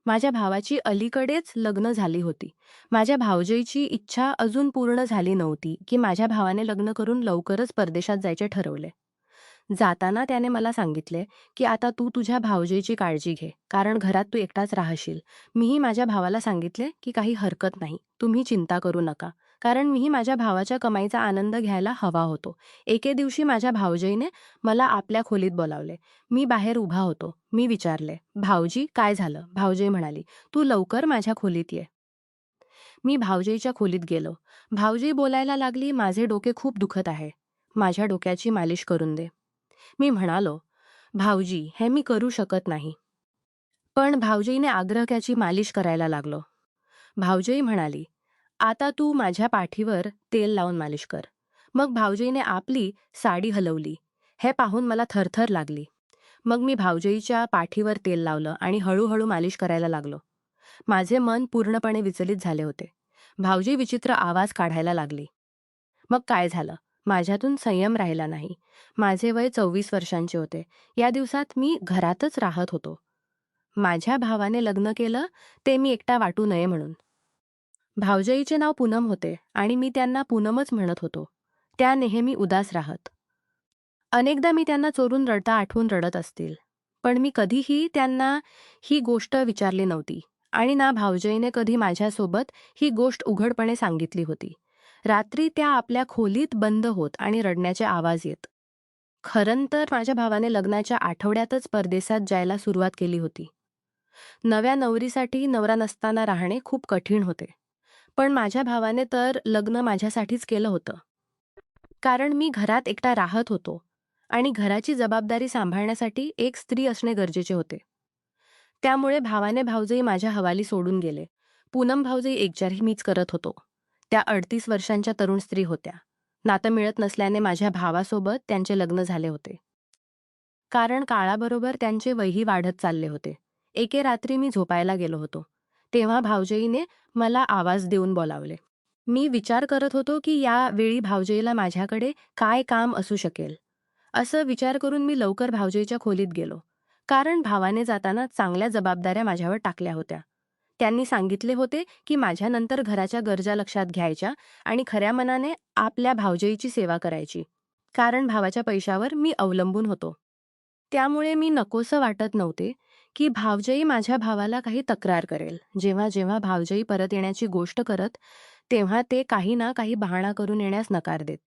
माझ्या भावाची अलीकडेच लग्न झाली होती. माझ्या भावजईची इच्छा अजून पूर्ण झाली नव्हती, की माझ्या भावाने लग्न करून लवकरच परदेशात जायचे ठरवले. जाताना त्याने मला सांगितले, की "आता तू तुझ्या भावजईची काळजी घे, कारण घरात तू एकटाच राहशील." मीही माझ्या भावाला सांगितले, की "काही हरकत नाही, तुम्ही चिंता करू नका." कारण मीही माझ्या भावाच्या कमाईचा आनंद घ्यायला हवा होतो. एके दिवशी माझ्या भावजईने मला आपल्या खोलीत बोलावले. मी बाहेर उभा होतो. मी विचारले, "भावजी, काय झालं?" भावजई म्हणाली, "तू लवकर माझ्या खोलीत ये." मी भावजईच्या खोलीत गेलो. भावजई बोलायला लागली, "माझे डोके खूप दुखत आहे. माझ्या डोक्याची मालिश करून दे." मी म्हणालो, "भावजी, हे मी करू शकत नाही." पण भावजीने आग्रहाची मालिश करायला लागलो. भावजई म्हणाली, "आता तू माझ्या पाठीवर तेल लावून मालिश कर." मग भावजईने आपली साडी हलवली. हे पाहून मला थरथर लागली. मग मी भावजईच्या पाठीवर तेल लावलं आणि हळूहळू मालिश करायला लागलो. माझे मन पूर्णपणे विचलित झाले होते. भावजी विचित्र आवाज काढायला लागली. मग काय झालं? माझ्यातून संयम राहिला नाही. माझे वय 24 वर्षांचे होते. या दिवसात मी घरातच राहत होतो. माझ्या भावाने लग्न केलं ते मी एकटा वाटू नये म्हणून. भावजईचे नाव पूनम होते आणि मी त्यांना पूनमच म्हणत होतो. त्या नेहमी उदास राहत. अनेकदा मी त्यांना चोरून रडता आठवून रडत असतील. पण मी कधीही त्यांना ही गोष्ट विचारली नव्हती आणि ना भावजईने कधी माझ्यासोबत ही गोष्ट उघडपणे सांगितली होती. रात्री त्या आपल्या खोलीत बंद होत आणि रडण्याचे आवाज येत. खरं तर माझ्या भावाने लग्नाच्या आठवड्यातच परदेशात जायला सुरुवात केली होती. नव्या नवरीसाठी नवरा नसताना राहणे खूप कठीण होते. पण माझ्या भावाने तर लग्न माझ्यासाठीच केलं होतं. कारण मी घरात एकटा राहत होतो आणि घराची जबाबदारी सांभाळण्यासाठी एक स्त्री असणे गरजेचे होते. त्यामुळे भावाने भावजई माझ्या हवाली सोडून गेले. पूनम भावजई एकचारही मीच करत होतो. त्या 38 वर्षांच्या तरुण स्त्री होत्या. नातं मिळत नसल्याने माझ्या भावासोबत त्यांचे लग्न झाले होते. कारण काळाबरोबर त्यांचे वयही वाढत चालले होते. एके रात्री मी झोपायला गेलो होतो. तेव्हा भावजईने मला आवाज देऊन बोलावले. मी विचार करत होतो की यावेळी भावजईला माझ्याकडे काय काम असू शकेल. असं विचार करून मी लवकर भावजईच्या खोलीत गेलो. कारण भावाने जाताना चांगल्या जबाबदाऱ्या माझ्यावर टाकल्या होत्या. त्यांनी सांगितले होते की माझ्यानंतर घराच्या गरजा लक्षात घ्यायच्या आणि खऱ्या मनाने आपल्या भावजईची सेवा करायची. कारण भावाच्या पैशावर मी अवलंबून होतो. त्यामुळे मी नकोसं वाटत नव्हते की भावजई माझ्या भावाला काही तक्रार करेल. जेव्हा जेव्हा भावजई परत येण्याची गोष्ट करत, तेव्हा ते काही ना काही बहाणा करून येण्यास नकार देत.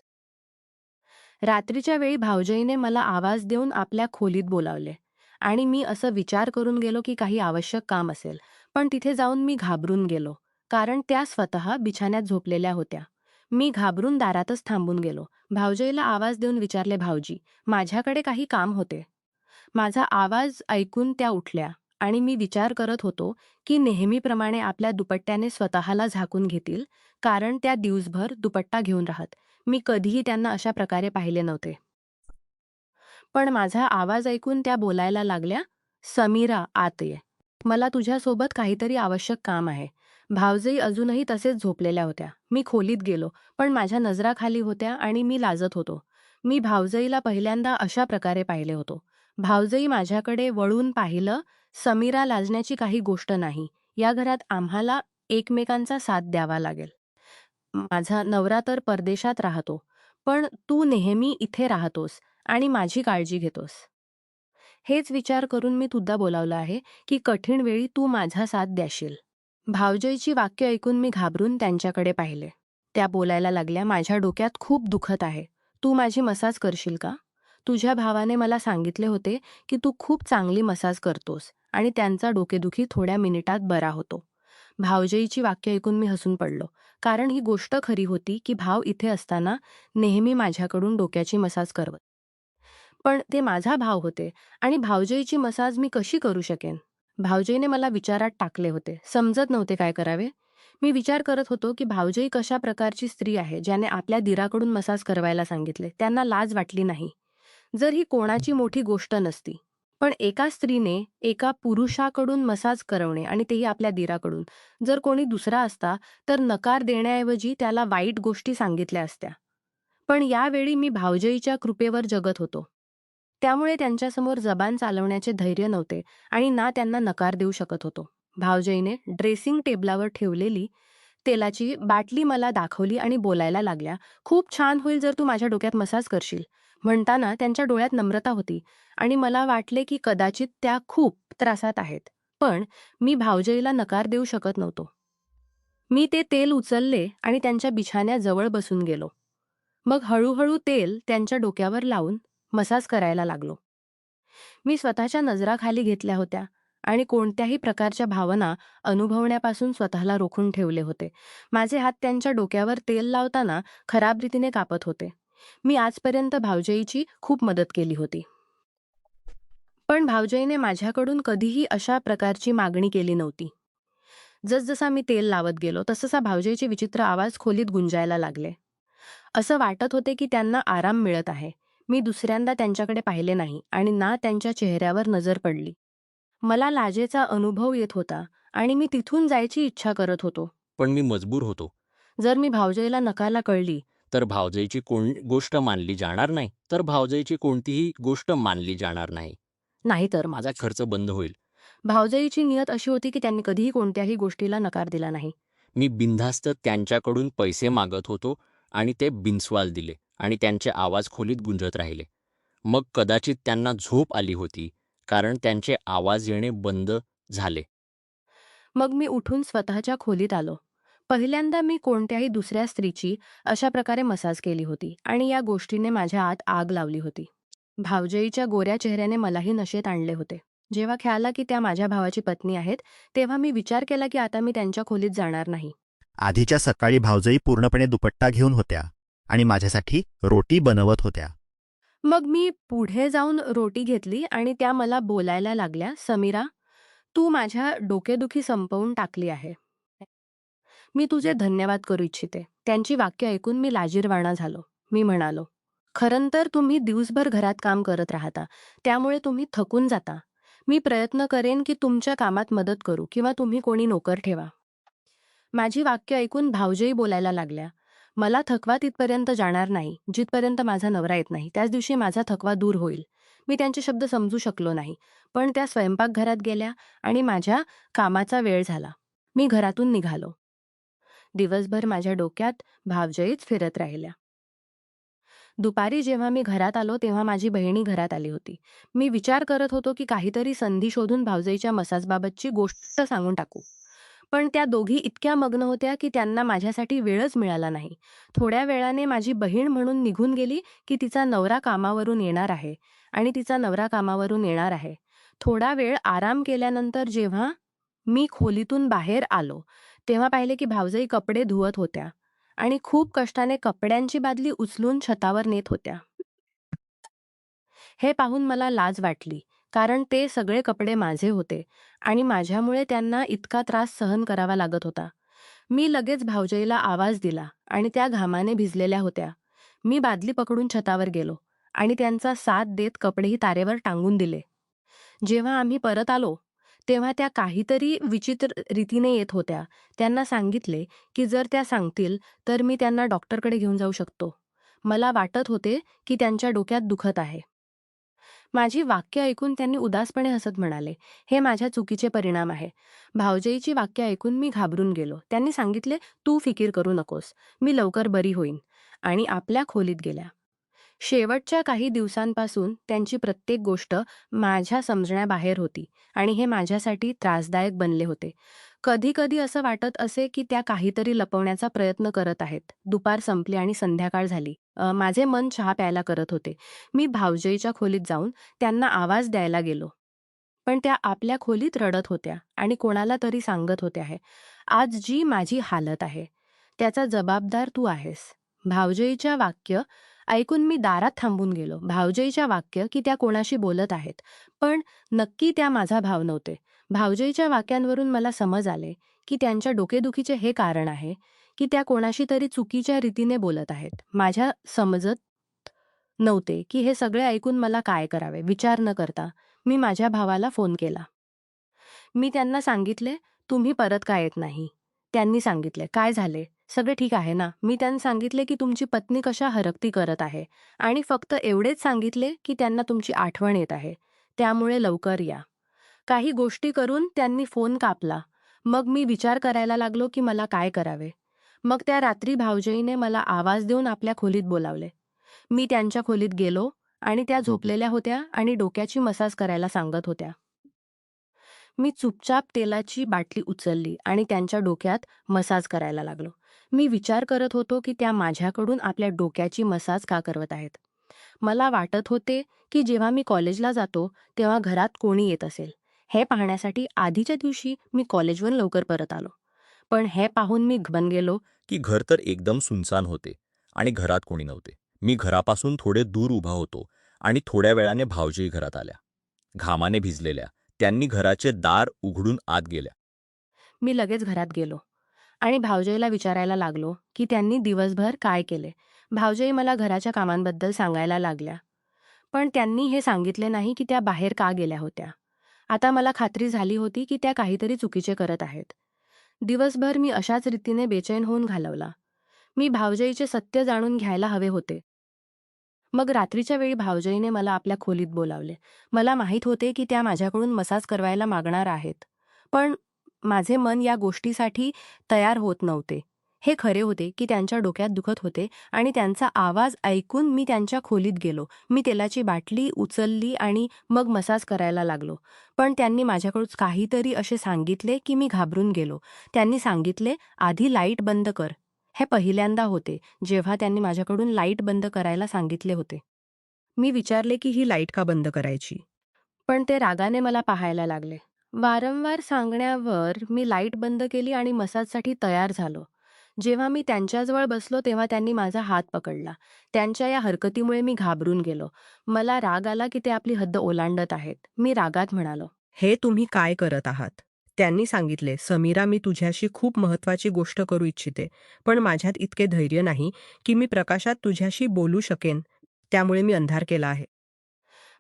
रात्रीच्या वेळी भावजईने मला आवाज देऊन आपल्या खोलीत बोलावले आणि मी असं विचार करून गेलो की काही आवश्यक काम असेल. पण तिथे जाऊन मी घाबरून गेलो. कारण त्या स्वतः बिछान्यात झोपलेल्या होत्या. मी घाबरून दारातच थांबून गेलो. भावजईला आवाज देऊन विचारले, "भावजी, माझ्याकडे काही काम होते." माझा आवाज ऐकून त्या उठल्या आणि मी विचार करत होतो की नेहमीप्रमाणे आपल्या दुपट्ट्याने स्वतःला झाकून घेतील, कारण त्या दिवसभर दुपट्टा घेऊन राहत. मी कधीही त्यांना अशा प्रकारे पाहिले नव्हते. पण माझा आवाज ऐकून त्या बोलायला लागल्या, "समीरा, आत ये. मला तुझ्यासोबत काहीतरी आवश्यक काम आहे." भावजई अजूनही तसेच झोपलेल्या होत्या. मी खोलीत गेलो, पण माझ्या नजरा खाली होत्या आणि मी लाजत होतो. मी भावजईला पहिल्यांदा अशा प्रकारे पाहिले होतो. भावजई माझ्याकडे वळून पाहिलं, "समीरा, लाजण्याची काही गोष्ट नाही. या घरात आम्हाला एकमेकांचा साथ द्यावा लागेल. माझा नवरा तर परदेशात राहतो, पण तू नेहमी इथे राहतोस आणि माझी काळजी घेतोस. हेच विचार करून मी तुला बोलावलं आहे की कठीण वेळी तू माझा साथ द्याशील." भावजईची वाक्य ऐकून मी घाबरून त्यांच्याकडे पाहिले. त्या बोलायला लागल्या, "माझ्या डोक्यात खूप दुखत आहे. तू माझी मसाज करशील का? तुझ्या भावाने मला सांगितले होते की तू खूप चांगली मसाज करतोस आणि त्यांचा डोकेदुखी थोड्या मिनिटात बरा होतो." भावजईची वाक्य ऐकून मी हसून पडलो. कारण ही गोष्ट खरी होती की भाव इथे असताना नेहमी माझ्याकडून डोक्याची मसाज करवत. पण ते माझा भाव होते आणि भावजईची मसाज मी कशी करू शकेन? भावजईने मला विचारात टाकले होते. समजत नव्हते काय करावे. मी विचार करत होतो की भावजई कशा प्रकारची स्त्री आहे ज्याने आपल्या दिराकडून मसाज करवायला सांगितले. त्यांना लाज वाटली नाही. जर ही कोणाची मोठी गोष्ट नसती. पण एका स्त्रीने एका पुरुषाकडून मसाज करवणे आणि तेही आपल्या दिराकडून, जर कोणी दुसरा असता तर नकार देण्याऐवजी त्याला वाईट गोष्टी सांगितल्या असत्या. पण यावेळी मी भावजईच्या कृपेवर जगत होतो. त्यामुळे त्यांच्यासमोर जबान चालवण्याचे धैर्य नव्हते आणि ना त्यांना नकार देऊ शकत होतो. भावजईने ड्रेसिंग टेबलावर ठेवलेली तेलाची बाटली मला दाखवली आणि बोलायला लागल्या, "खूप छान होईल जर तू माझ्या डोक्यात मसाज करशील." म्हणताना त्यांच्या डोळ्यात नम्रता होती आणि मला वाटले की कदाचित त्या खूप त्रासात आहेत. पण मी भावजईला नकार देऊ शकत नव्हतो. मी ते तेल उचलले आणि त्यांच्या बिछाण्याजवळ बसून गेलो. मग हळूहळू तेल त्यांच्या डोक्यावर लावून मसाज करायला लागलो. मी स्वतःच्या नजरा खाली घेतल्या होत्या आणि कोणत्याही प्रकारच्या भावना अनुभवण्यापासून स्वतःला रोखून ठेवले होते. माझे हात त्यांच्या डोक्यावर तेल लावताना खराब रीतीने कापत होते. मी आजपर्यंत भावजईची खूप मदत केली होती. पण भावजईने माझ्याकडून कधीही अशा प्रकारची मागणी केली नव्हती. जसजसा मी तेल लावत गेलो तसतसा भावजईचे विचित्र आवाज खोलीत गुंजायला लागले. असं वाटत होते की त्यांना आराम मिळत आहे. मी दुसऱ्यांदा त्यांच्याकडे पाहिले नाही आणि ना त्यांच्या चेहऱ्यावर नजर पडली. मला लाजेचा अनुभव येत होता आणि मी तिथून जायची इच्छा करत होतो. पण मी मजबूर होतो. जर मी भावजईला नकाला कळली, तर भावजईची गोष्ट मानली जाणार नाही. तर भावजईची कोणतीही गोष्ट मानली जाणार नाही. नाहीतर माझा खर्च बंद होईल. भावजईची नियत अशी होती की त्यांनी कधीही कोणत्याही गोष्टीला नकार दिला नाही. मी बिनधास्त त्यांच्याकडून पैसे मागत होतो आणि ते बिनसवाल दिले आणि त्यांचे आवाज खोलीत गुंजत राहिले. मग कदाचित त्यांना झोप आली होती, कारण त्यांचे आवाज येणे बंद झाले. मग मी उठून स्वतःच्या खोलीत आलो. पहिल्यांदा मी कोणत्याही दुसऱ्या स्त्रीची अशा प्रकारे मसाज केली होती आणि या गोष्टीने माझ्या आत आग लावली होती. भावजईच्या गोऱ्या चेहऱ्याने मलाही नशेत आणले होते. जेव्हा ख्याला की त्या माझ्या भावाची पत्नी आहेत, तेव्हा मी विचार केला की आता मी त्यांच्या खोलीत जाणार नाही. आधीच्या सकाळी भावजई पूर्णपणे दुपट्टा घेऊन होत्या आणि माझ्यासाठी रोटी बनवत होत्या. मग मी पुढे जाऊन रोटी घेतली आणि त्या मला बोलायला लागल्या, "समीरा, तू माझ्या डोकेदुखी संपवून टाकली आहे. मी तुझे धन्यवाद करू इच्छिते." त्यांची वाक्य ऐकून मी लाजिरवाणा झालो. मी म्हणालो, "खरं तर तुम्ही दिवसभर घरात काम करत राहता, त्यामुळे तुम्ही थकून जाता. मी प्रयत्न करेन की तुमच्या कामात मदत करू किंवा तुम्ही कोणी नोकर ठेवा." माझी वाक्य ऐकून भावजई बोलायला लागल्या, "मला थकवा तिथपर्यंत जाणार नाही, जिथपर्यंत माझा नवरा येत नाही. त्याच दिवशी माझा थकवा दूर होईल." मी त्यांचे शब्द समजू शकलो नाही, पण त्या स्वयंपाकघरात गेल्या आणि माझ्या कामाचा वेळ झाला. मी घरातून निघालो. दिवसभर माझ्या डोक्यात भावजईच फिरत राहिल्या. दुपारी जेव्हा मी घरात आलो तेव्हा माझी बहिणी घरात आली होती. मी विचार करत होतो की काहीतरी संधी शोधून भावजईच्या मसाजबाबतची गोष्ट सांगून टाकू. पण त्या दोघी इतक्या मग्न होत्या की त्यांना माझ्यासाठी वेळच मिळाला नाही. थोड्या वेळाने माझी बहीण म्हणून निघून गेली की तिचा नवरा कामावरून येणार आहे आणि तिचा नवरा कामावरून येणार आहे. थोडा वेळ आराम केल्यानंतर जेव्हा मी खोलीतून बाहेर आलो, तेव्हा पाहिले की भावजई कपडे धुवत होत्या आणि खूप कष्टाने कपड्यांची बादली उचलून छतावर नेत होत्या. हे पाहून मला लाज वाटली, कारण ते सगळे कपडे माझे होते आणि माझ्यामुळे त्यांना इतका त्रास सहन करावा लागत होता. मी लगेच भावजईला आवाज दिला आणि त्या घामाने भिजलेल्या होत्या. मी बादली पकडून छतावर गेलो आणि त्यांचा साथ देत कपडेही तारेवर टांगून दिले. जेव्हा आम्ही परत आलो, तेव्हा त्या काहीतरी विचित्र रीतीने येत होत्या. त्यांना सांगितले की जर त्या सांगतील तर मी त्यांना डॉक्टरकडे घेऊन जाऊ शकतो. मला वाटत होते की त्यांच्या डोक्यात दुखत आहे. माझी वाक्य ऐकून त्यांनी उदासपणे हसत म्हणाले, "हे माझ्या चुकीचे परिणाम आहे." भावजईची वाक्य ऐकून मी घाबरून गेलो. त्यांनी सांगितले, "तू फिकीर करू नकोस. मी लवकर बरी होईन." आणि आपल्या खोलीत गेल्या. शेवटच्या काही दिवसांपासून त्यांची प्रत्येक गोष्ट माझ्या समजण्याबाहेर होती आणि हे माझ्यासाठी त्रासदायक बनले होते. कधी-कधी असं वाटत असे की त्या काहीतरी लपवण्याचा प्रयत्न करत आहेत. दुपार संपली आणि संध्याकाळ झाली. माझे मन चहा प्यायला करत होते. मी भावजईच्या खोलीत जाऊन त्यांना आवाज द्यायला गेलो. पण त्या आपल्या खोलीत रडत होत्या आणि कोणाला तरी सांगत होत्या आहे, "आज जी माझी हालत आहे, त्याचा जबाबदार तू आहेस." भावजईच्या वाक्य ऐकून मी दारात थांबून गेलो. भावजईच्या वाक्य की त्या कोणाशी बोलत आहेत, पण नक्की त्या माझा भाव नव्हते. भावजईच्या वाक्यांवरून मला समज आले की त्यांच्या डोकेदुखीचे हे कारण आहे की त्या कोणाशी तरी चुकीच्या रीतीने बोलत आहेत. माझ्या समजत नव्हते की हे सगळे ऐकून मला काय करावे. विचार न करता मी माझ्या भावाला फोन केला. मी त्यांना सांगितले, "तुम्ही परत का येत नाही?" त्यांनी सांगितले, "काय झाले? सगळे ठीक आहे ना?" मी त्यांना सांगितले की तुमची पत्नी कशा हरकती करत आहे आणि फक्त एवढेच सांगितले की त्यांना तुमची आठवण येत आहे. त्यामुळे लवकर या. काही गोष्टी करून त्यांनी फोन कापला. मग मी विचार करायला लागलो की मला काय करावे. मग त्या रात्री भावजईने मला आवाज देऊन आपल्या खोलीत बोलावले. मी त्यांच्या खोलीत गेलो आणि त्या झोपलेल्या होत्या आणि डोक्याची मसाज करायला सांगत होत्या. मी चुपचाप तेलाची बाटली उचलली आणि त्यांच्या डोक्यात मसाज करायला लागलो. मी विचार करत होतो की त्या माझ्याकडून आपल्या डोक्याची मसाज का करत आहेत. मला वाटत होते की जेव्हा मी कॉलेजला जातो तेव्हा घरात कोणी येत असेल. हे पाहण्यासाठी आधीच्या दिवशी मी कॉलेजवरून लवकर परत आलो. पण हे पाहून मी घबन गेलो. की घर तर एकदम सुनसान होते आणि घरात कोणी नव्हते. मी घरापासून थोडे दूर उभा होतो आणि थोड्या वेळाने भावजई घरात आल्या. घामाने भिजलेल्या, त्यांनी घराचे दार उघडून आत गेल्या. मी लगेच घरात गेलो आणि भावजईला विचारायला लागलो की त्यांनी दिवसभर काय केले. भावजई मला घराच्या कामांबद्दल सांगायला लागल्या. पण त्यांनी हे सांगितले नाही की त्या बाहेर का गेल्या होत्या. आता मला खात्री झाली होती की त्या काहीतरी चुकीचे करत आहेत. दिवसभर मी अशाच रीतीने बेचैन होऊन घालवला. मी भावजईचे सत्य जाणून घ्यायला हवे होते. मग रात्रीच्या वेळी भावजईने मला आपल्या खोलीत बोलावले. मला माहीत होते की त्या माझ्याकडून मसाज करवायला मागणार आहेत. पण माझे मन या गोष्टीसाठी तयार होत नव्हते. हे खरे होते की त्यांच्या डोक्यात दुखत होते आणि त्यांचा आवाज ऐकून मी त्यांच्या खोलीत गेलो. मी तेलाची बाटली उचलली आणि मग मसाज करायला लागलो. पण त्यांनी माझ्याकडून काहीतरी असे सांगितले की मी घाबरून गेलो. त्यांनी सांगितले, "आधी लाईट बंद कर." हे पहिल्यांदा होते जेव्हा त्यांनी माझ्याकडून लाईट बंद करायला सांगितले होते. मी विचारले की ही लाईट का बंद करायची? पण ते रागाने मला पाहायला लागले. वारंवार सांगण्यावर मी लाईट बंद केली आणि मसाजसाठी तयार झालो. जेव्हा मी त्यांच्याजवळ बसलो तेव्हा त्यांनी माझा हात पकडला. त्यांच्या या हरकतीमुळे मी घाबरून गेलो. मला राग आला की ते आपली हद्द ओलांडत आहेत. मी रागात म्हणालो, "हे तुम्ही काय करत आहात?" त्यांनी सांगितले, "समीरा, मी तुझ्याशी खूप महत्त्वाची गोष्ट करू इच्छिते, पण माझ्यात इतके धैर्य नाही की मी प्रकाशात तुझ्याशी बोलू शकेन. त्यामुळे मी अंधार केला आहे."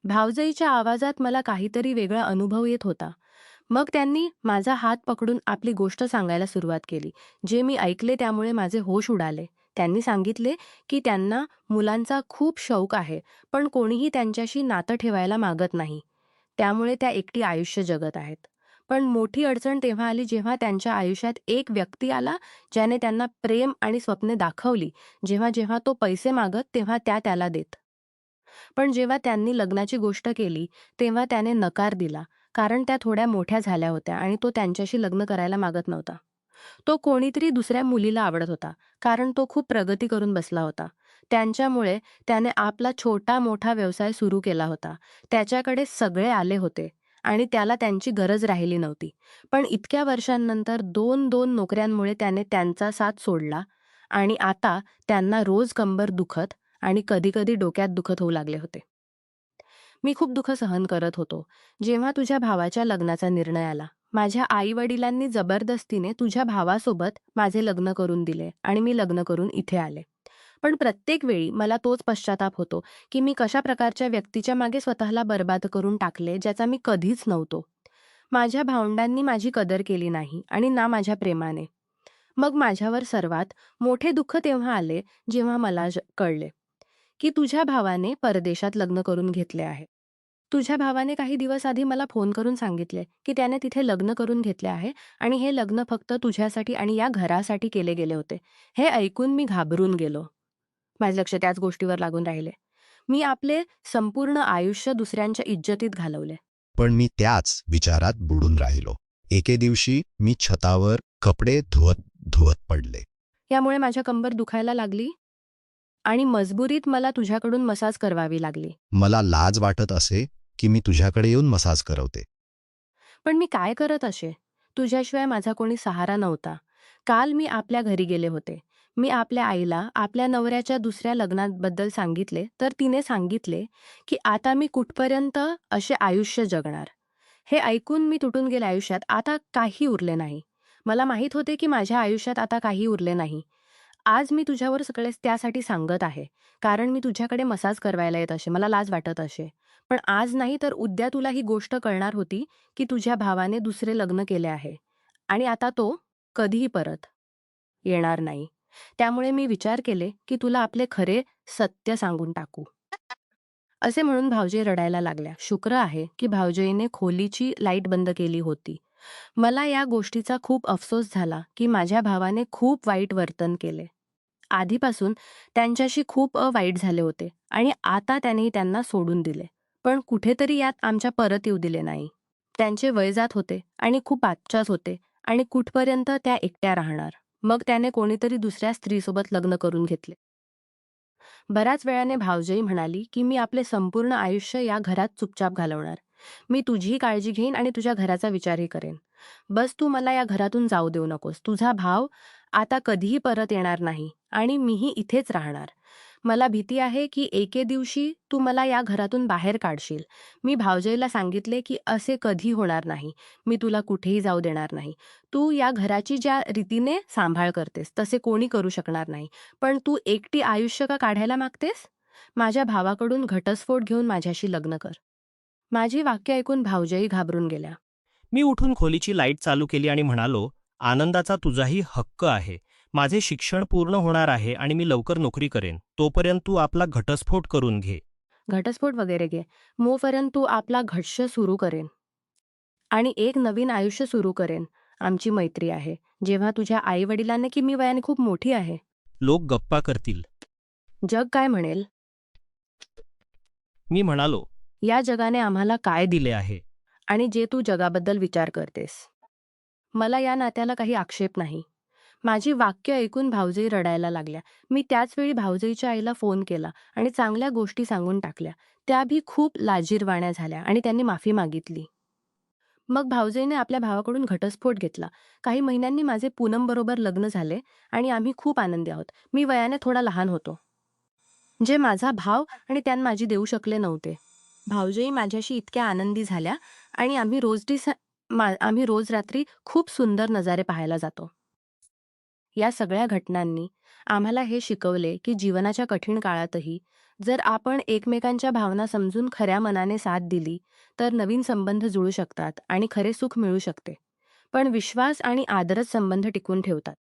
भावजईच्या आवाजात मला काहीतरी वेगळा अनुभव येत होता. मग त्यांनी माझा हात पकडून आपली गोष्ट सांगायला सुरुवात केली. जे मी ऐकले त्यामुळे माझे होश उडाले. त्यांनी सांगितले की त्यांना मुलांचा खूप शौक आहे, पण कोणीही त्यांच्याशी नातं ठेवायला मागत नाही. त्यामुळे त्या एकटी आयुष्य जगत आहेत. पण मोठी अडचण तेव्हा आली जेव्हा त्यांच्या आयुष्यात एक व्यक्ती आला ज्याने त्यांना प्रेम आणि स्वप्ने दाखवली. जेव्हा जेव्हा तो पैसे मागत तेव्हा त्या त्याला देत. पण जेव्हा त्यांनी लग्नाची गोष्ट केली तेव्हा त्याने नकार दिला. कारण त्या थोड्या मोठ्या झाल्या होत्या आणि तो त्यांच्याशी लग्न करायला मागत नव्हता. तो कोणीतरी दुसऱ्या मुलीला आवडत होता, कारण तो खूप प्रगती करून बसला होता. त्यांच्यामुळे त्याने आपला छोटा-मोठा व्यवसाय सुरू केला होता. त्याच्याकडे सगळे आले होते आणि त्याला त्यांची गरज राहिली नव्हती. पण इतक्या वर्षांनंतर 2-2 नोकऱ्यांमुळे त्याने त्यांचा साथ सोडला आणि आता त्यांना रोज कंबर दुखत आणि कधी-कधी डोक्यात दुखत होऊ लागले होते. मी खूप दुःख सहन करत होतो. जेव्हा तुझ्या भावाच्या लग्नाचा निर्णय आला, माझ्या आई-वडिलांनी जबरदस्तीने तुझ्या भावासोबत माझे लग्न करून दिले आणि मी लग्न करून इथे आले. पण प्रत्येक वेळी मला तोच पश्चाताप होतो की मी कशा प्रकारच्या व्यक्तीच्या मागे स्वतःला बर्बाद करून टाकले, ज्याचा मी कधीच नव्हतो. माझ्या भावंडांनी माझी कदर केली नाही आणि ना माझ्या प्रेमाने. मग माझ्यावर सर्वात मोठे दुःख तेव्हा आले जेव्हा मला कळले की तुझ्या भावाने परदेशात लग्न करून घेतले आहे. तुझ्या भावाने काही दिवस आधी मला फोन करून सांगितले की त्याने तिथे लग्न करून घेतले आहे आणि हे लग्न फक्त तुझ्यासाठी आणि या घरासाठी केले गेले होते. हे ऐकून मी घाबरून गेलो. माझे लक्ष त्याच गोष्टीवर लागून राहिले. मी आपले संपूर्ण आयुष्य दुसऱ्यांच्या इज्जतीत घालवले. पण मी त्याच विचारात बुडून राहिलो. एके दिवशी मी छतावर कपडे धुवत धुवत पडले. यामुळे माझ्या कंबर दुखायला लागली आणि मजबुरीत मला तुझ्याकडून मसाज करवावी लागली. मला लाज वाटत असे की मी तुझ्याकडे येऊन मसाज करवते. पण मी काय करत असे? तुझ्याशिवाय माझा कोणी सहारा नव्हता. काल मी आपल्या घरी गेले होते. मी आपल्या आईला आपल्या नवऱ्याच्या दुसऱ्या लग्नाबद्दल सांगितले, तर तिने सांगितले की आता मी कुठपर्यंत असे आयुष्य जगणार. हे ऐकून मी तुटून गेले. आयुष्यात आता काही उरले नाही. मला माहीत होते की माझ्या आयुष्यात आता काही उरले नाही. आज मी तुझ्यावर सगळे त्यासाठी सांगत आहे. कारण मी तुझ्याकडे मसाज करवायला येत असे, मला लाज वाटत असे. पण आज नाही तर उद्या तुला ही गोष्ट कळणार होती की तुझ्या भावाने दुसरे लग्न केले आहे आणि आता तो कधीही परत येणार नाही. त्यामुळे मी विचार केले की तुला आपले खरे सत्य सांगून टाकू. असे म्हणून भावजई रडायला लागल्या. शुक्र आहे की भावजईने खोलीची लाईट बंद केली होती. मला या गोष्टीचा खूप अफसोस झाला की माझ्या भावाने खूप वाईट वर्तन केले. आधीपासून त्यांच्याशी खूप वाईट झाले होते आणि आता त्याने त्यांना सोडून दिले. पण कुठेतरी यात आमच्या परत येऊ दिले नाही. त्यांचे वय जात होते आणि खूप आच्चाच होते आणि कुठपर्यंत त्या एकट्या राहणार. मग त्याने कोणीतरी दुसऱ्या स्त्रीसोबत लग्न करून घेतले. बऱ्याच वेळाने भावजई म्हणाली की मी आपले संपूर्ण आयुष्य या घरात चुपचाप घालवणार. मी तुझीही काळजी घेईन आणि तुझ्या घराचा विचारही करेन. बस तू मला या घरातून जाऊ देऊ नकोस. तुझा भाव आता कधीही परत येणार नाही आणि मीही इथेच राहणार. मला भीती आहे की एके दिवशी तू मला या घरातून बाहेर काढशील. मी भावजईला सांगितले की असे कधी होणार नाही. मी तुला कुठेही जाऊ देणार नाही. तू या घराची ज्या रीतीने सांभाळ करतेस तसे कोणी करू शकणार नाही. पण तू एकटी आयुष्य का काढायला मागतेस? माझ्या भावाकडून घटस्फोट घेऊन माझ्याशी लग्न कर. माझी वाक्य ऐकून भावजई घाबरून गेल्या. मी उठून खोलीची लाईट चालू केली आणि म्हणालो, आनंदाचा तुझाही हक्क आहे. माझे शिक्षण पूर्ण होणार आहे आणि मी लवकर नोकरी करेन. तोपर्यंत तू आपला घटस्फोट करून घे. घटस्फोट वगैरे घे. मोपर्यंत तू आपला घटश सुरू करेन आणि एक नवीन आयुष्य सुरू करेन. आमची मैत्री आहे. जेव्हा तुझ्या आई वडिलांना की मी वयाने खूप मोठी आहे. लोक गप्पा करतील. जग काय म्हणेल? मी म्हणालो, या जगाने आम्हाला काय दिले दिले आहे. आणि जे तू जगाबद्दल विचार करतेस. मला या नात्याला काही आक्षेप नाही. माझी वाक्य ऐकून भावजई रडायला लागल्या. मी त्याच वेळी भावजईच्या आईला फोन केला आणि चांगल्या गोष्टी सांगून टाकल्या. त्या बी खूप लाजिरवाण्या झाल्या आणि त्यांनी माफी मागितली. मग भावजईने आपल्या भावाकडून घटस्फोट घेतला. काही महिन्यांनी माझे पूनमबरोबर लग्न झाले आणि आम्ही खूप आनंदी आहोत. मी वयाने थोडा लहान होतो, जे माझा भाव आणि त्यान माझी देऊ शकले नव्हते. भावजई माझ्याशी इतक्या आनंदी झाल्या आणि आम्ही रोज रात्री खूप सुंदर नजारे पाहायला जातो. या सगळ्या घटनांनी आम्हाला हे शिकवले की जीवनाच्या कठीण काळातही जर आपण एकमेकांच्या भावना समजून खऱ्या मनाने साथ दिली तर नवीन संबंध जुळू शकतात आणि खरे सुख मिळू शकते. पण विश्वास आणि आदरच संबंध टिकून ठेवतात.